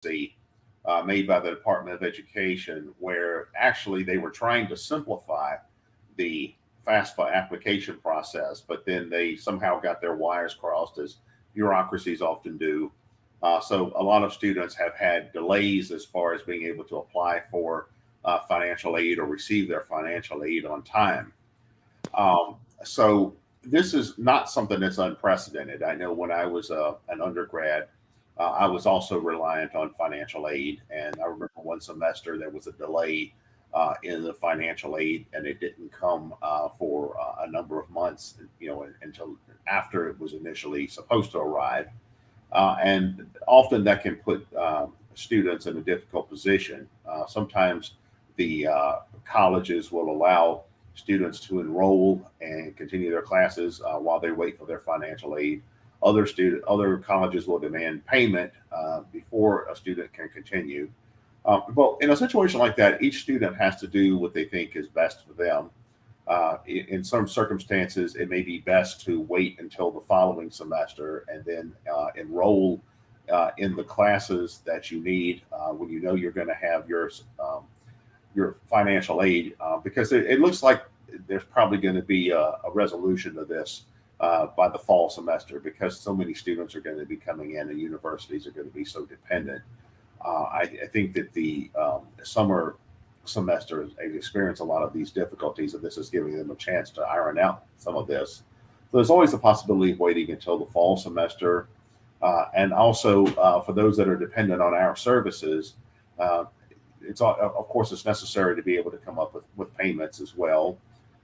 made by the Department of Education, where actually they were trying to simplify the FAFSA application process, but then they somehow got their wires crossed, as bureaucracies often do. So a lot of students have had delays as far as being able to apply for financial aid or receive their financial aid on time. So this is not something that's unprecedented. I know when I was an undergrad, I was also reliant on financial aid, and I remember one semester there was a delay in the financial aid, and it didn't come for a number of months, until after it was initially supposed to arrive. And often that can put students in a difficult position. Sometimes the colleges will allow students to enroll and continue their classes while they wait for their financial aid. Other colleges will demand payment before a student can continue. But in a situation like that, each student has to do what they think is best for them. In some circumstances, it may be best to wait until the following semester and then enroll in the classes that you need when you know you're going to have your financial aid, because it looks like there's probably going to be a resolution to this by the fall semester, because so many students are going to be coming in and universities are going to be so dependent. I think that the summer semester has experienced a lot of these difficulties, and this is giving them a chance to iron out some of this. So there's always the possibility of waiting until the fall semester. And also, for those that are dependent on our services, of course, it's necessary to be able to come up with payments as well.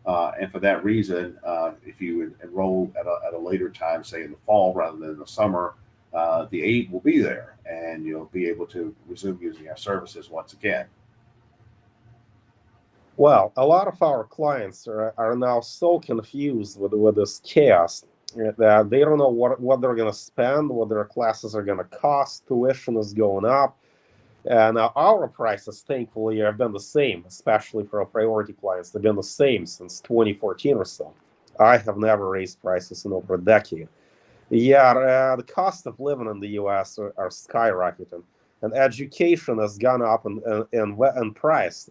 And for that reason, if you enroll at a later time, say in the fall rather than the summer, the aid will be there, and you'll be able to resume using our services once again. Well, a lot of our clients are now so confused with this chaos that they don't know what they're going to spend, what their classes are going to cost, tuition is going up. And our prices, thankfully, have been the same, especially for our priority clients. They've been the same since 2014 or so. I have never raised prices in over a decade. Yeah, the cost of living in the U.S. are skyrocketing, and education has gone up in price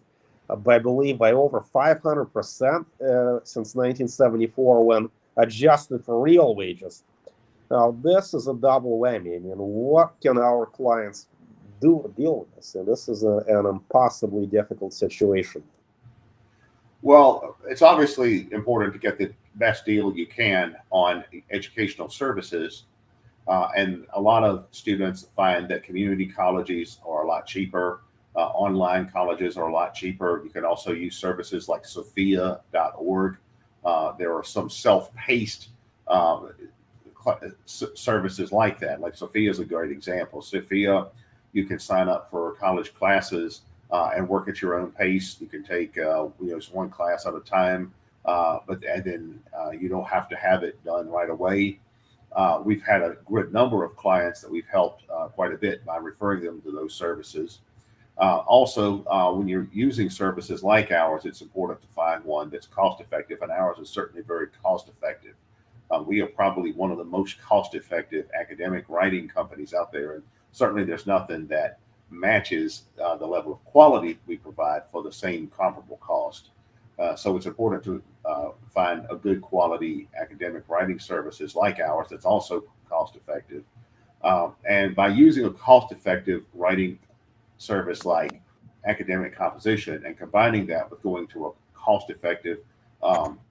by, I believe, by over 500% since 1974, when adjusted for real wages. Now, this is a double whammy. I mean, what can our clients do to deal with this? And this is an impossibly difficult situation. Well, it's obviously important to get the best deal you can on educational services. And a lot of students find that community colleges are a lot cheaper. Online colleges are a lot cheaper. You can also use services like Sophia.org. There are some self-paced services like that. Like Sophia is a great example. Sophia, you can sign up for college classes and work at your own pace. You can take just one class at a time, and then you don't have to have it done right away. We've had a good number of clients that we've helped quite a bit by referring them to those services. Also, when you're using services like ours, it's important to find one that's cost effective, and ours is certainly very cost effective. We are probably one of the most cost effective academic writing companies out there, and certainly there's nothing that matches the level of quality we provide for the same comparable cost. So it's important to find a good quality academic writing services like ours that's also cost effective. And by using a cost effective writing service like academic composition and combining that with going to a cost effective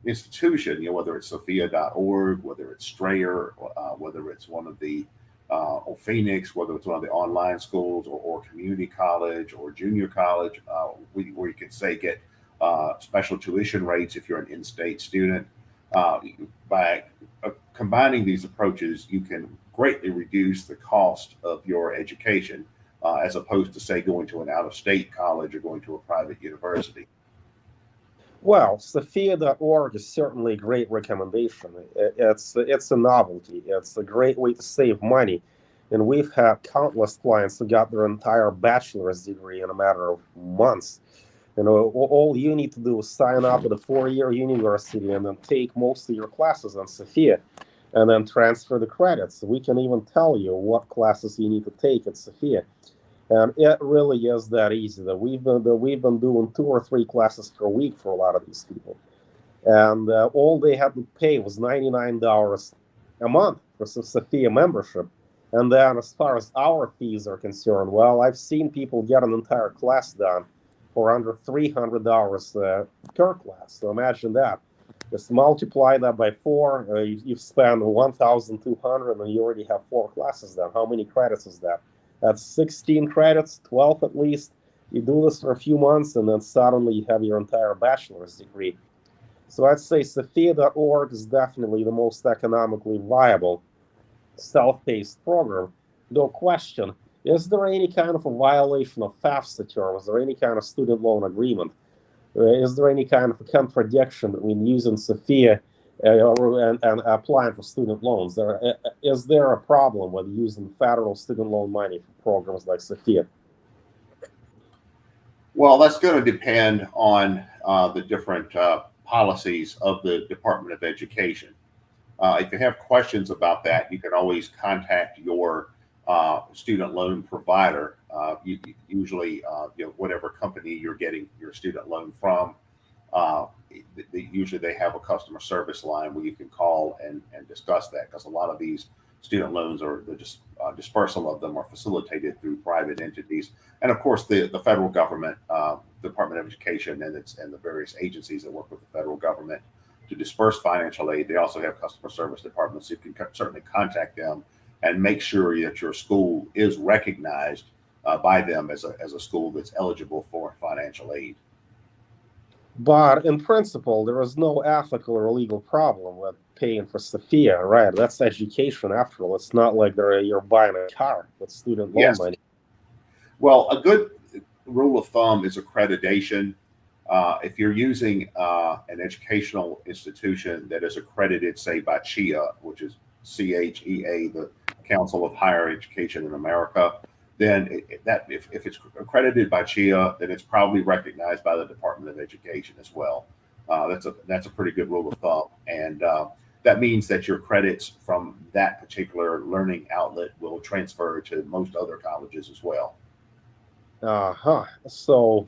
institution, whether it's Sophia.org, whether it's Strayer, whether it's one of the or Phoenix, whether it's one of the online schools or community college or junior college, where you can say get special tuition rates if you're an in-state student. By combining these approaches, you can greatly reduce the cost of your education as opposed to, say, going to an out-of-state college or going to a private university. Well, Sophia.org is certainly a great recommendation. It's a novelty. It's a great way to save money. And we've had countless clients who got their entire bachelor's degree in a matter of months. All you need to do is sign up at a 4-year university and then take most of your classes on Sophia and then transfer the credits. We can even tell you what classes you need to take at Sophia. And it really is that easy. That we've been doing 2 or 3 classes per week for a lot of these people, and all they had to pay was $99 a month for Sophia membership. And then, as far as our fees are concerned, well, I've seen people get an entire class done for under $300 per class. So imagine that. Just multiply that by 4. You've spent 1,200, and you already have 4 classes done. How many credits is that? That's 16 credits, 12 at least. You do this for a few months, and then suddenly you have your entire bachelor's degree. So I'd say Sophia.org is definitely the most economically viable self-paced program. No question, is there any kind of a violation of FAFSA terms? Is there any kind of student loan agreement? Is there any kind of a contradiction between using Sophia and applying for student loans? Is there a problem with using federal student loan money for programs like Sophia? Well, that's going to depend on the different policies of the Department of Education. If you have questions about that, you can always contact your student loan provider. Usually, whatever company you're getting your student loan from, usually they have a customer service line where you can call and discuss that, because a lot of these student loans are the dispersal of them are facilitated through private entities, and of course the federal government, Department of Education, and the various agencies that work with the federal government to disperse financial aid. They also have customer service departments. You can certainly contact them and make sure that your school is recognized by them as a school that's eligible for financial aid. But in principle, there is no ethical or legal problem with paying for Sophia, right? That's education after all. It's not like you're buying a car with student loan Yes. money. Well, a good rule of thumb is accreditation. If you're using an educational institution that is accredited, say, by CHEA, which is CHEA, the Council of Higher Education in America, then if it's accredited by CHEA, then it's probably recognized by the Department of Education as well. That's a pretty good rule of thumb, and that means that your credits from that particular learning outlet will transfer to most other colleges as well. So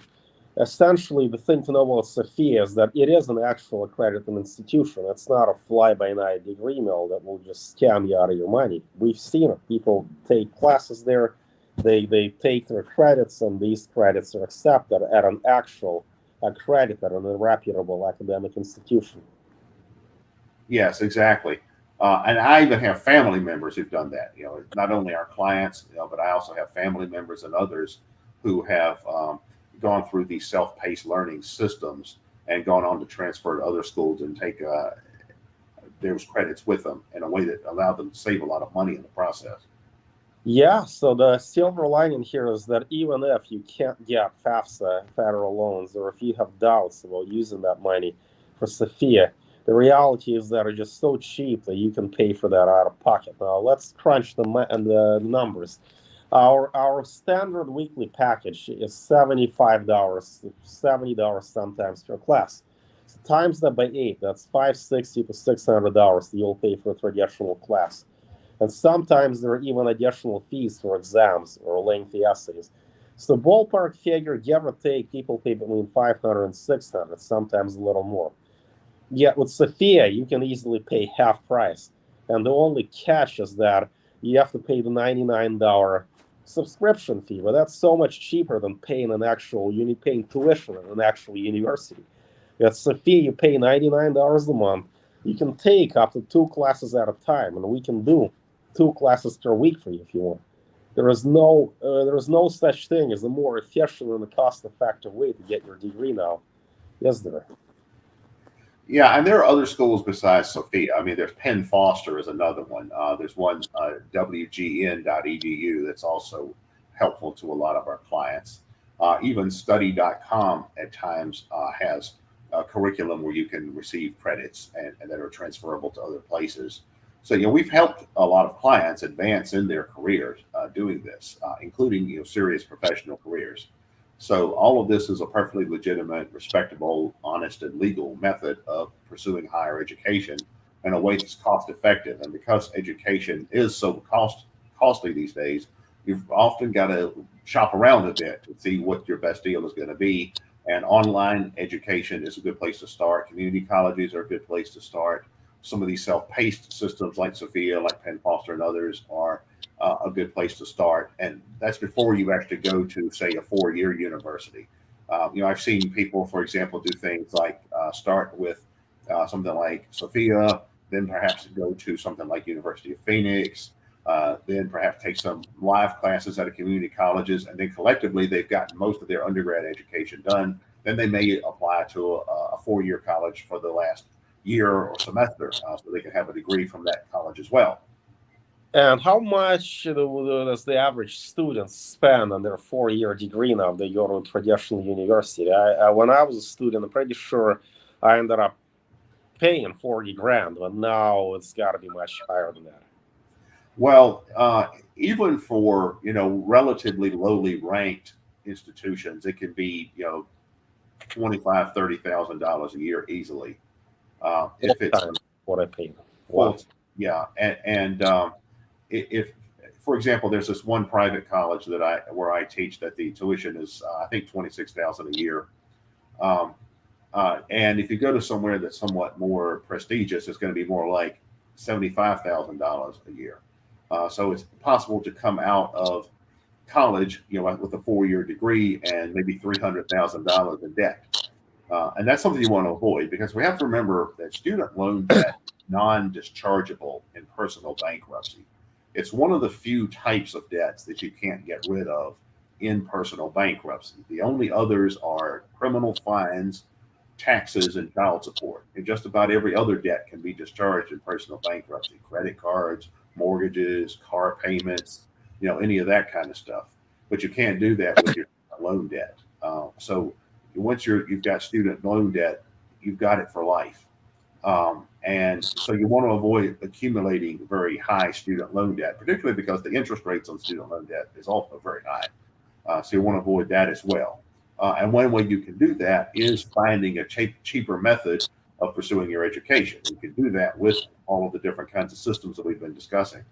essentially, the thing to know about Sophia is that it is an actual accredited institution. It's not a fly-by-night degree mill that will just scam you out of your money. We've seen it. People take classes there, they take their credits, and these credits are accepted at an actual accredited and a reputable academic institution. Yes, exactly. And I even have family members who've done that. Not only our clients, but I also have family members and others who have gone through these self-paced learning systems and gone on to transfer to other schools and take those credits with them in a way that allowed them to save a lot of money in the process. Yeah, so the silver lining here is that even if you can't get FAFSA federal loans, or if you have doubts about using that money for Sophia, the reality is that it's just so cheap that you can pay for that out of pocket. Now, let's crunch the numbers. Our standard weekly package is $75, $70 sometimes per class. So times that by 8, that's $560 to $600 that you'll pay for a traditional class. And sometimes there are even additional fees for exams or lengthy essays. So ballpark figure, give or take, people pay between $500 and $600, sometimes a little more. Yet with Sophia, you can easily pay half price. And the only catch is that you have to pay the $99 subscription fee. But that's so much cheaper than paying paying tuition in an actual university. At Sophia, you pay $99 a month. You can take up to 2 classes at a time, and we can do 2 classes per week for you if you want. There is no such thing as a more efficient and cost-effective way to get your degree now, is there? Yeah, and there are other schools besides Sophia. I mean, there's Penn Foster is another one. There's one, wgn.edu, that's also helpful to a lot of our clients. Even study.com at times has a curriculum where you can receive credits and that are transferable to other places. So, we've helped a lot of clients advance in their careers doing this, including, serious professional careers. So all of this is a perfectly legitimate, respectable, honest, and legal method of pursuing higher education in a way that's cost effective. And because education is so costly these days, you've often got to shop around a bit to see what your best deal is going to be. And online education is a good place to start. Community colleges are a good place to start. Some of these self-paced systems like Sophia, like Penn Foster, and others are a good place to start. And that's before you actually go to, say, a 4-year university. I've seen people, for example, do things like start with something like Sophia, then perhaps go to something like University of Phoenix, then perhaps take some live classes at a community colleges, and then collectively they've gotten most of their undergrad education done. Then they may apply to a 4-year college for the last year or semester, so they can have a degree from that college as well. And how much does the average student spend on their 4-year degree now if they go to a traditional university? When I was a student, I'm pretty sure I ended up paying 40 grand, but now it's got to be much higher than that. Well, even for relatively lowly ranked institutions, it can be $25,000-$30,000 a year easily. If it's what I paid. Wow. Yeah, and if, for example, there's this one private college where I teach that the tuition is I think $26,000 a year. And if you go to somewhere that's somewhat more prestigious, it's going to be more like $75,000 a year. So it's possible to come out of college, with a 4-year degree and maybe $300,000 in debt. And that's something you want to avoid, because we have to remember that student loan debt is non-dischargeable in personal bankruptcy. It's one of the few types of debts that you can't get rid of in personal bankruptcy. The only others are criminal fines, taxes, and child support. And just about every other debt can be discharged in personal bankruptcy: credit cards, mortgages, car payments, any of that kind of stuff. But you can't do that with your loan debt. So once you've got student loan debt, you've got it for life. And so you want to avoid accumulating very high student loan debt, particularly because the interest rates on student loan debt is also very high. So you want to avoid that as well. And one way you can do that is finding a cheaper method of pursuing your education. You can do that with all of the different kinds of systems that we've been discussing.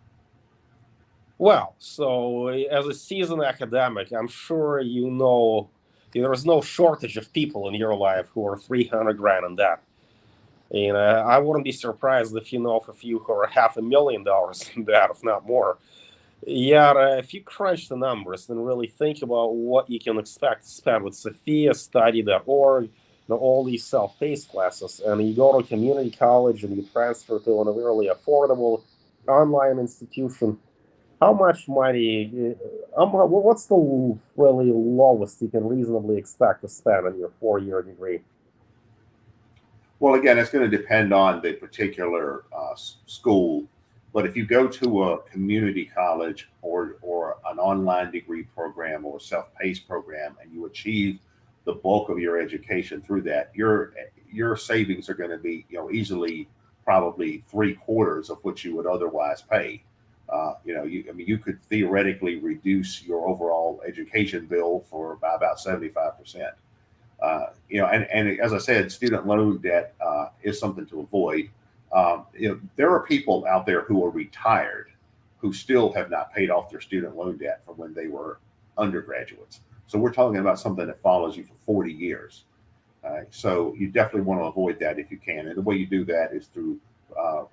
Well, so as a seasoned academic, I'm sure there's no shortage of people in your life who are 300 grand in debt. And I wouldn't be surprised if you know of a few who are $500,000 in debt, if not more. Yeah, if you crunch the numbers and really think about what you can expect to spend with Sophia, study.org, all these self-paced classes, and you go to a community college and you transfer to a really affordable online institution, how much money, what's the really lowest you can reasonably expect to spend on your 4-year degree? Well, again, it's going to depend on the particular school. But if you go to a community college or an online degree program or a self-paced program, and you achieve the bulk of your education through that, your savings are going to be easily probably 3/4 of what you would otherwise pay. You could theoretically reduce your overall education bill by about 75%. And as I said, student loan debt is something to avoid. There are people out there who are retired who still have not paid off their student loan debt from when they were undergraduates. So we're talking about something that follows you for 40 years. So you definitely want to avoid that if you can. And the way you do that is through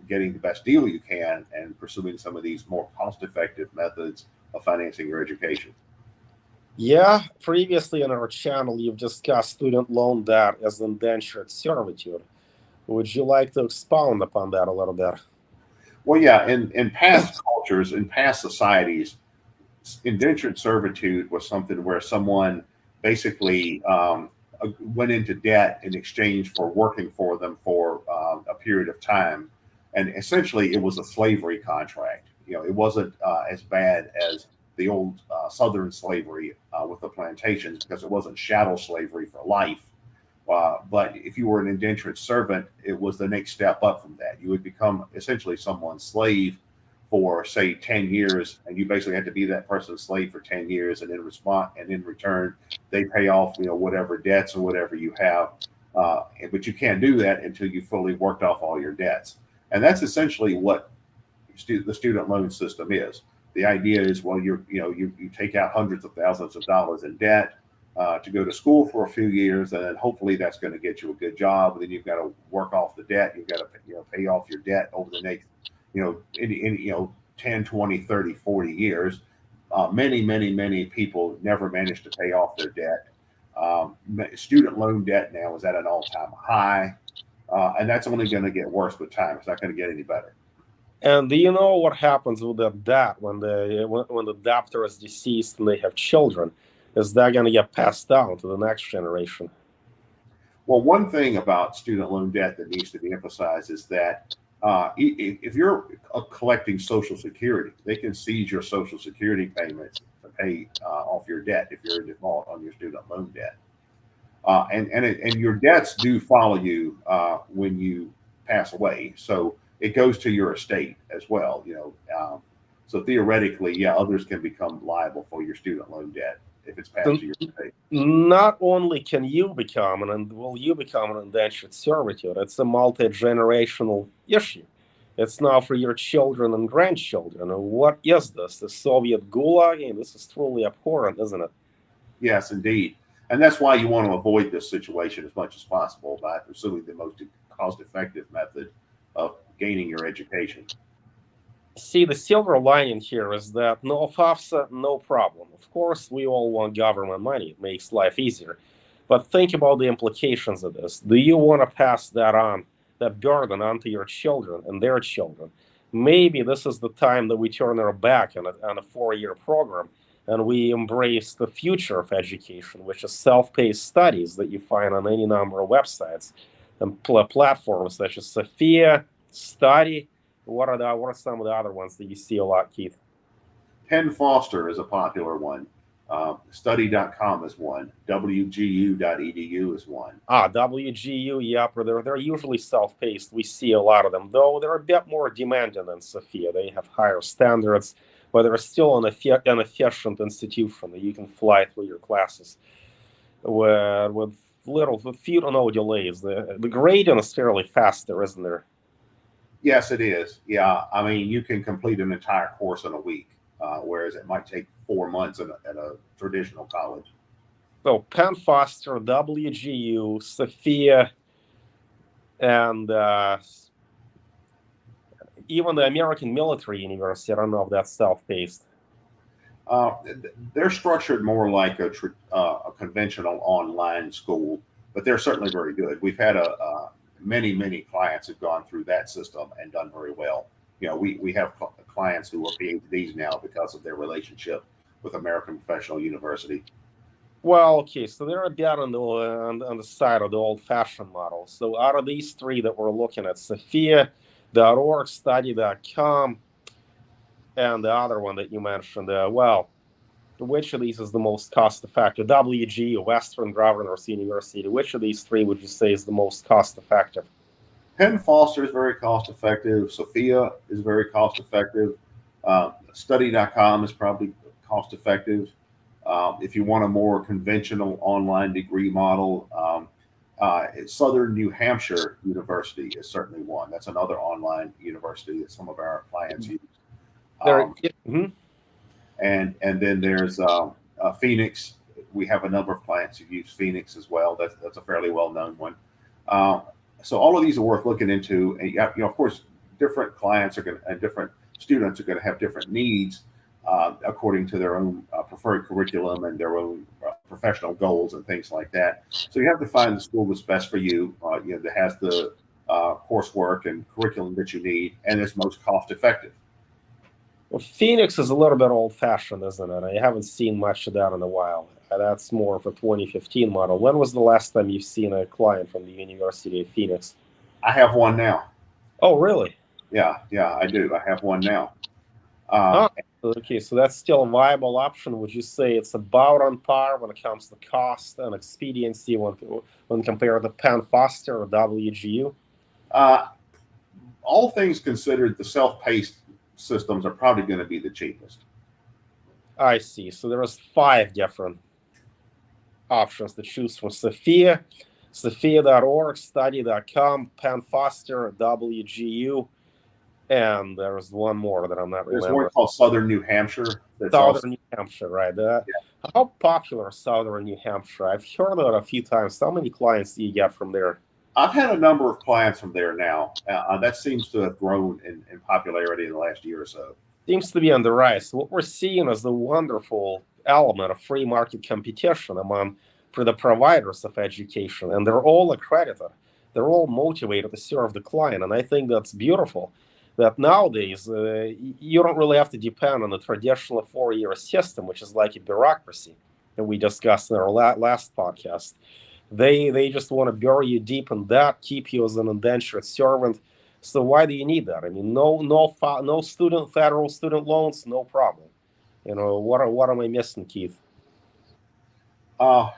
getting the best deal you can and pursuing some of these more cost-effective methods of financing your education. Yeah, previously on our channel, you've discussed student loan debt as indentured servitude. Would you like to expound upon that a little bit? Well, yeah, in past cultures, in past societies, indentured servitude was something where someone basically went into debt in exchange for working for them for a period of time. And essentially, it was a slavery contract. It wasn't as bad as the old Southern slavery with the plantations, because it wasn't chattel slavery for life. But if you were an indentured servant, it was the next step up from that. You would become essentially someone's slave for, say, 10 years, and you basically had to be that person's slave for 10 years, and in return, they pay off whatever debts or whatever you have. But you can't do that until you fully worked off all your debts. And that's essentially what the student loan system is. The idea is, well, you take out hundreds of thousands of dollars in debt to go to school for a few years, and then hopefully that's going to get you a good job. And then you've got to work off the debt. You've got to pay off your debt over the next 10, 20, 30, 40 years. Many people never manage to pay off their debt. Student loan debt now is at an all-time high, and that's only going to get worse with time. It's not going to get any better. And do you know what happens with the debt when the debtor is deceased and they have children? Is that going to get passed down to the next generation? Well, one thing about student loan debt that needs to be emphasized is that if you're collecting Social Security, they can seize your Social Security payments to pay off your debt if you're in default on your student loan debt. And your debts do follow you when you pass away. So it goes to your estate as well, so theoretically, yeah, others can become liable for your student loan debt if it's passed to your estate. Not only can you become will you become an indentured servitude, it's a multi-generational issue. It's now for your children and grandchildren. What is this? The Soviet gulag? This is truly abhorrent, isn't it? Yes, indeed. And that's why you want to avoid this situation as much as possible by pursuing the most cost-effective method of gaining your education. See, the silver lining here is that no FAFSA, no problem. Of course, we all want government money. It makes life easier. But think about the implications of this. Do you want to pass that burden onto your children and their children? Maybe this is the time that we turn our back on a 4-year program and we embrace the future of education, which is self-paced studies that you find on any number of websites and platforms such as Sophia, Study. What are some of the other ones that you see a lot, Keith? Penn Foster is a popular one. Study.com is one. WGU.edu is one. WGU, yep. They're usually self-paced. We see a lot of them, though they're a bit more demanding than Sophia. They have higher standards, but they're still an efficient institution that you can fly through your classes with few to no delays. The grading is fairly fast there, isn't there? Yes, it is. Yeah, I mean, you can complete an entire course in a week, whereas it might take 4 months at a traditional college. So Penn Foster, WGU, Sophia, and even the American Military University. I don't know if that's self-paced. They're structured more like a conventional online school, but they're certainly very good. We've had many clients have gone through that system and done very well. We have clients who are PhDs now because of their relationship with American Professional University. Well, okay, so they're a bit on the side of the old-fashioned model. So out of these three that we're looking at, Sophia.org, Study.com, and the other one that you mentioned, which of these is the most cost-effective? WGU, Western Governors University. Which of these three would you say is the most cost-effective? Penn Foster is very cost-effective. Sophia is very cost-effective. Study.com is probably cost-effective. If you want a more conventional online degree model, Southern New Hampshire University is certainly one. That's another online university that some of our clients use. And then there's Phoenix. We have a number of clients who use Phoenix as well. That's a fairly well-known one. So all of these are worth looking into. And of course, different clients and different students are going to have different needs according to their own preferred curriculum and their own professional goals and things like that. So you have to find the school that's best for you. That has the coursework and curriculum that you need and is most cost-effective. Well, Phoenix is a little bit old-fashioned, isn't it? I haven't seen much of that in a while. That's more of a 2015 model. When was the last time you've seen a client from the University of Phoenix? I have one now. Oh, really? Yeah, I do. I have one now. Okay, so that's still a viable option. Would you say it's about on par when it comes to cost and expediency when compared to Penn Foster or WGU? All things considered, the self-paced systems are probably going to be the cheapest. I see. So there's 5 different options to choose from: Sophia, Sophia.org, Study.com, Penn Foster, WGU. And there's one more that I'm not There's one remembering. called Southern New Hampshire. That's also Southern New Hampshire, right? How popular is Southern New Hampshire? I've heard of it a few times. How many clients do you get from there? I've had a number of clients from there now. That seems to have grown in popularity in the last year or so. Seems to be on the rise. What we're seeing is the wonderful element of free market competition among for the providers of education, and they're all accredited. They're all motivated to serve the client, and I think that's beautiful. That nowadays you don't really have to depend on the traditional four-year system, which is like a bureaucracy that we discussed in our last podcast. They just want to bury you deep in that, keep you as an indentured servant. So why do you need that? I mean, no federal student loans, no problem. What am I missing, Keith? Uh,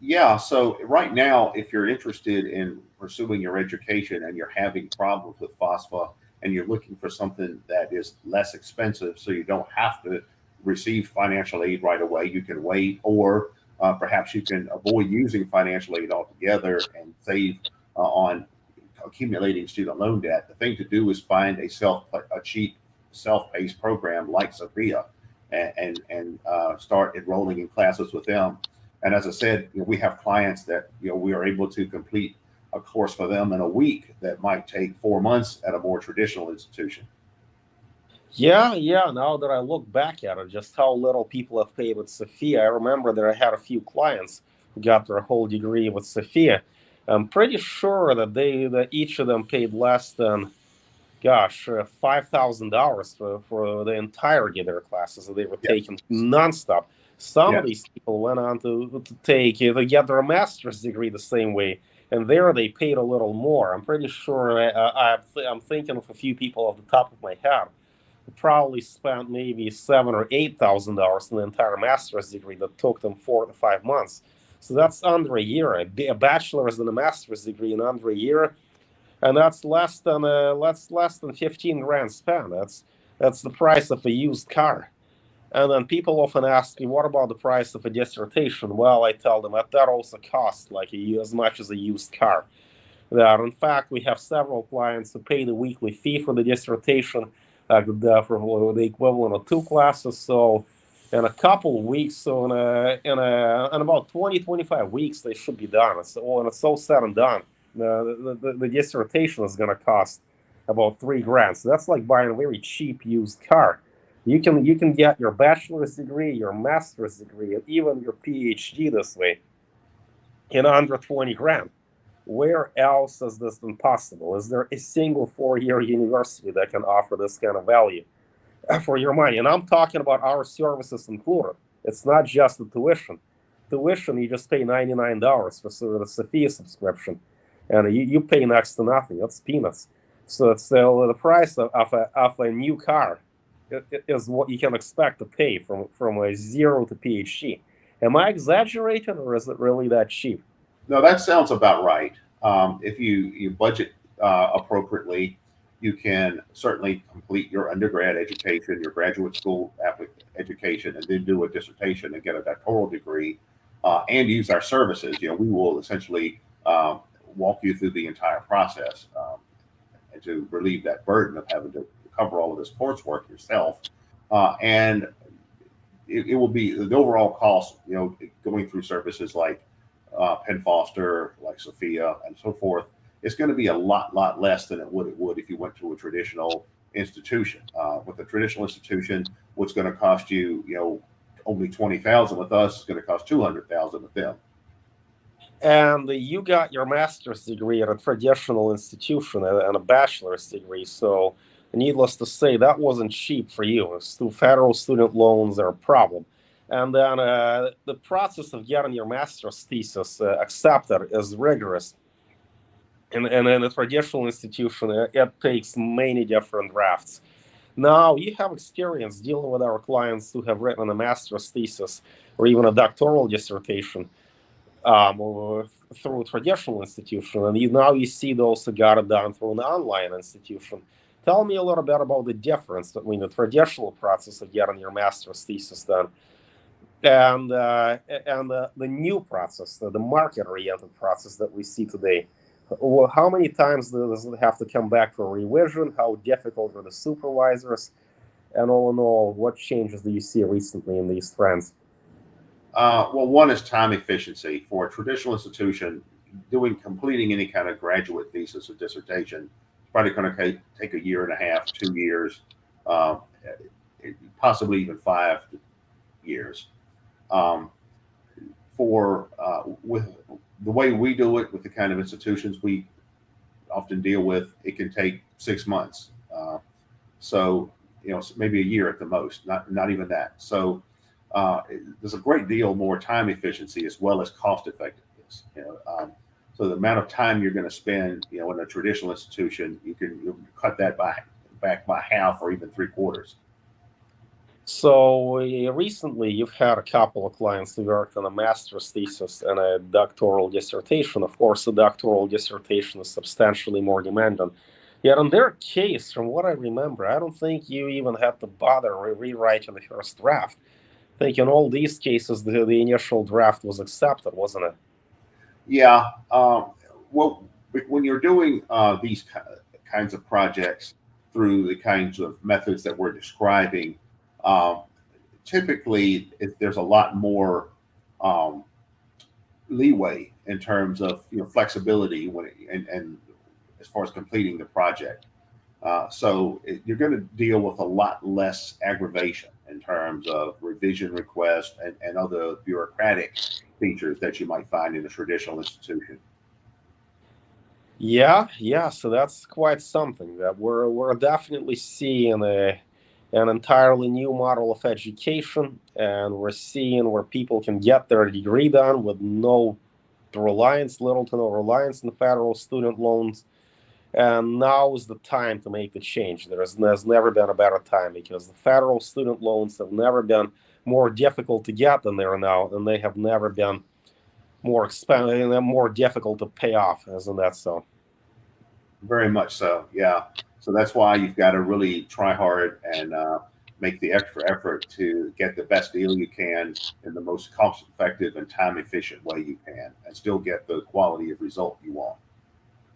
yeah. So right now, if you're interested in pursuing your education and you're having problems with FOSFA and you're looking for something that is less expensive, so you don't have to receive financial aid right away, you can wait, or perhaps you can avoid using financial aid altogether and save on accumulating student loan debt. The thing to do is find a cheap self-paced program like Sophia and start enrolling in classes with them. And as I said, we have clients that we are able to complete a course for them in a week that might take 4 months at a more traditional institution. Yeah, yeah. Now that I look back at it, just how little people have paid with Sophia, I remember that I had a few clients who got their whole degree with Sophia. I'm pretty sure that each of them paid less than $5,000 for the entirety of their classes that they were Yes. taking nonstop. Some of Yes. these people went on to get their master's degree the same way, and there they paid a little more. I'm pretty sure I'm thinking of a few people off the top of my head who probably spent maybe $7,000 or $8,000 in the entire master's degree that took them 4 to 5 months. So that's under a year. A bachelor's and a master's degree in under a year, and that's less than 15 grand spent. That's the price of a used car. And then people often ask me, what about the price of a dissertation? Well, I tell them that also costs like as much as a used car. That in fact we have several clients who pay the weekly fee for the dissertation for the equivalent of two classes. So in a couple of weeks, so in about 20-25 weeks, they should be done. When it's so said and done, the dissertation is going to cost about 3 grand. So that's like buying a very cheap used car. You can get your bachelor's degree, your master's degree, and even your PhD this way in under 20 grand. Where else is this been possible? Is there a single four-year university that can offer this kind of value for your money? And I'm talking about our services included. It's not just the tuition. Tuition, you just pay $99 for the Sophia subscription, and you pay next to nothing. That's peanuts. So it's the price of a new car is what you can expect to pay from a zero to PhD. Am I exaggerating, or is it really that cheap? No, that sounds about right. If you budget appropriately, you can certainly complete your undergrad education, your graduate school education, and then do a dissertation and get a doctoral degree, and use our services. We will essentially walk you through the entire process, and to relieve that burden of having to cover all of this coursework yourself. And it will be the overall cost, going through services like Penn Foster, like Sophia, and so forth. It's going to be a lot less than it would if you went to a traditional institution. With a traditional institution, what's going to cost you, only 20,000 with us is going to cost 200,000 with them. And you got your master's degree at a traditional institution and a bachelor's degree. So, needless to say, that wasn't cheap for you. Federal student loans are a problem. And then the process of getting your master's thesis accepted is rigorous. And in a traditional institution, it takes many different drafts. Now, you have experience dealing with our clients who have written a master's thesis or even a doctoral dissertation or through a traditional institution, and now you see those who got it done through an online institution. Tell me a little bit about the difference between the traditional process of getting your master's thesis done and the new process, the market-oriented process that we see today. Well, how many times does it have to come back for revision? How difficult are the supervisors? And all in all, what changes do you see recently in these trends? Well, one is time efficiency. For a traditional institution, completing any kind of graduate thesis or dissertation is probably going to take a year and a half, 2 years, uh, possibly even 5 years. Um, for with the way we do it, with the kind of institutions we often deal with, it can take 6 months. So maybe a year at the most, not even that. So there's a great deal more time efficiency as well as cost effectiveness. So the amount of time you're going to spend, in a traditional institution, you cut that back by half or even three-quarters. So recently, you've had a couple of clients who worked on a master's thesis and a doctoral dissertation. Of course, the doctoral dissertation is substantially more demanding. Yet in their case, from what I remember, I don't think you even had to bother rewriting the first draft. I think in all these cases, the initial draft was accepted, wasn't it? Yeah. Well, when you're doing these kinds of projects through the kinds of methods that we're describing, um, typically there's a lot more um, leeway in terms of flexibility and as far as completing the project. You're going to deal with a lot less aggravation in terms of revision requests and other bureaucratic features that you might find in a traditional institution. Yeah, yeah. So that's quite something that we're definitely seeing an entirely new model of education, and we're seeing where people can get their degree done with little to no reliance on federal student loans. And now is the time to make the change. There's never been a better time because the federal student loans have never been more difficult to get than they are now, and they have never been more expensive and more difficult to pay off, isn't that so? Very much so, yeah. So that's why you've got to really try hard and make the extra effort to get the best deal you can in the most cost effective and time efficient way you can and still get the quality of result you want.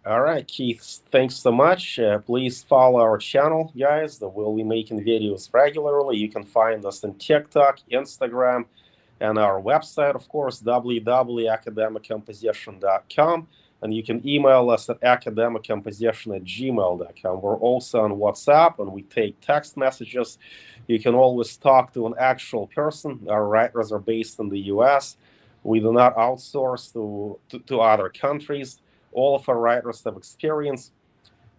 All right, Keith, thanks so much. Please follow our channel, guys. That we'll be making videos regularly. You can find us on TikTok, Instagram, and our website, of course, www.academiccomposition.com. And you can email us at academiccomposition@gmail.com. We're also on WhatsApp and we take text messages. You can always talk to an actual person. Our writers are based in the US. We do not outsource to other countries. All of our writers have experience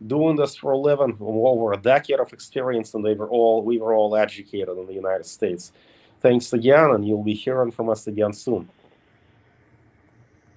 doing this for a living, over a decade of experience, and we were all educated in the United States. Thanks again, and you'll be hearing from us again soon.